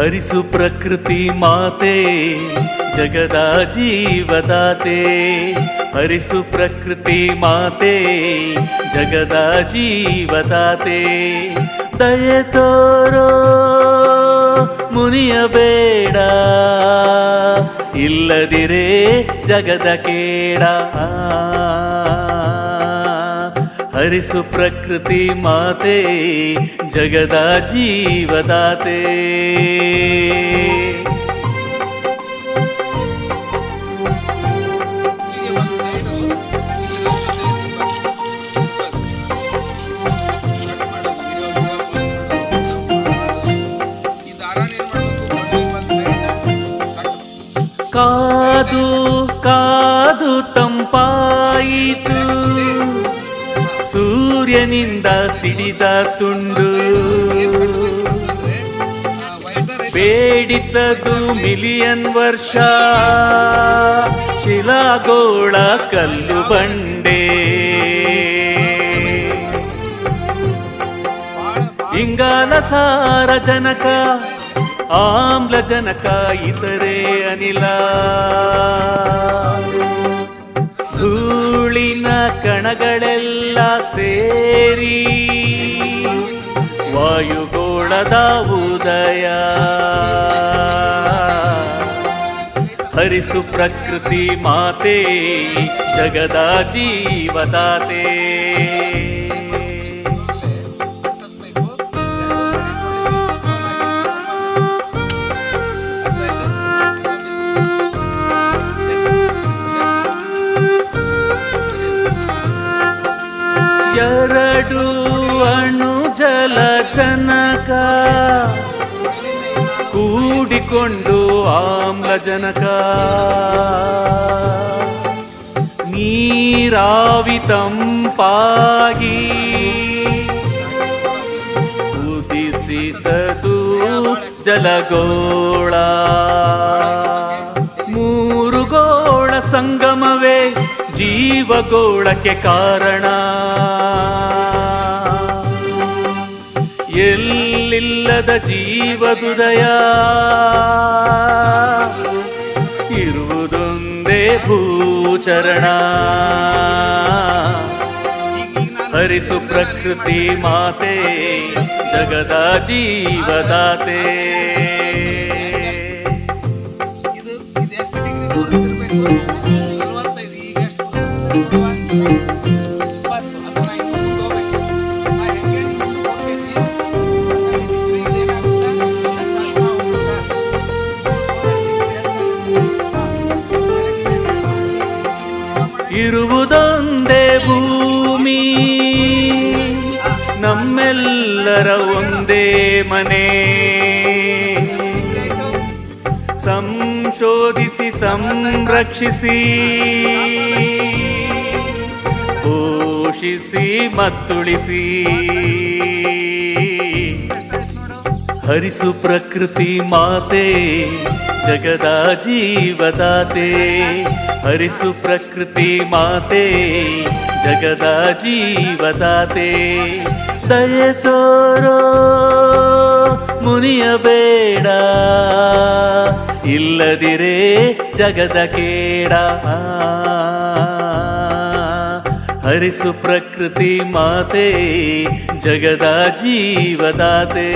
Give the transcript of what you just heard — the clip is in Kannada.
ಹರಿಸು ಪ್ರಕೃತಿ ಮಾತೆ ಜಗದ ಜೀವದಾತೆ, ಹರಿಸು ಪ್ರಕೃತಿ ಮಾತೆ ಜಗದ ಜೀವದಾತೆ. ದಯೆ ತೋರೋ ಮುನಿಯಬೇಡ, ಇಲ್ಲದಿರೇ ಜಗದ ಕೇಡ. ಹರಿಸು ಪ್ರಕೃತಿ ಮಾತೆ ಜಗದ ಜೀವದಾತೆ. ಕಾದು ಕಾದು ತಂಪಾಯಿತು ಸೂರ್ಯನಿಂದ ಸಿಡಿದ ತುಂಡು, ಬೇಡಿತದು ಮಿಲಿಯನ್ ವರ್ಷ ಶಿಲಾಗೋಳ ಕಲ್ಲು ಬಂಡೆ. ಇಂಗಾಲ ಸಾರಜನಕ ಆಮ್ಲಜನಕ ಇತರೆ ಅನಿಲ, ಧೂಳಿನ ಕಣಗಳೆಲ್ಲ ಸೇರಿ ವಾಯುಗೋಳದ ಉದಯ. ಹರಿಸು ಪ್ರಕೃತಿ ಮಾತೆ ಜಗದ ಜೀವದಾತೆ. ಎರಡು ಅಣು ಜಲ ಜನಕ ಕೂಡಿಕೊಂಡು ಆಮ್ಲಜನಕ, ನೀರಾವಿ ತಂಪಾಗಿ ಉದಿಸಿತದು ಜಲಗೋಳ. ಮೂರು ಗೋಳ ಸಂಗಮವೇ ಜೀವಗೋಳಕ್ಕೆ ಕಾರಣ. ಎಲ್ಲಿಲ್ಲದ ಜೀವದುದಯ ಇರುವುದೊಂದೇ ಭೂಚರಣ. ಹರಿಸು ಪ್ರಕೃತಿ ಮಾತೆ ಜಗದ ಜೀವದಾತೆ. ಇರುವುದೊಂದೇ ಭೂಮಿ, ನಮ್ಮೆಲ್ಲರ ಒಂದೇ ಮನೆ. ಸಂಶೋಧಿಸಿ ಸಂರಕ್ಷಿಸಿ ಪೋಷಿಸಿ ಮತ್ತುಳಿಸಿ. ಹರಿಸು ಪ್ರಕೃತಿ ಮಾತೆ ಜಗದ ಜೀವದಾತೆ, ಹರಿಸು ಪ್ರಕೃತಿ ಮಾತೆ ಜಗದ ಜೀವದಾತೆ. ದಯೆ ತೋರೋ ಮುನಿಯಬೇಡ, ಇಲ್ಲದಿರೇ ಜಗದ ಕೇಡ. ಹರಿಸು ಪ್ರಕೃತಿ ಮಾತೆ ಜಗದ ಜೀವದಾತೆ.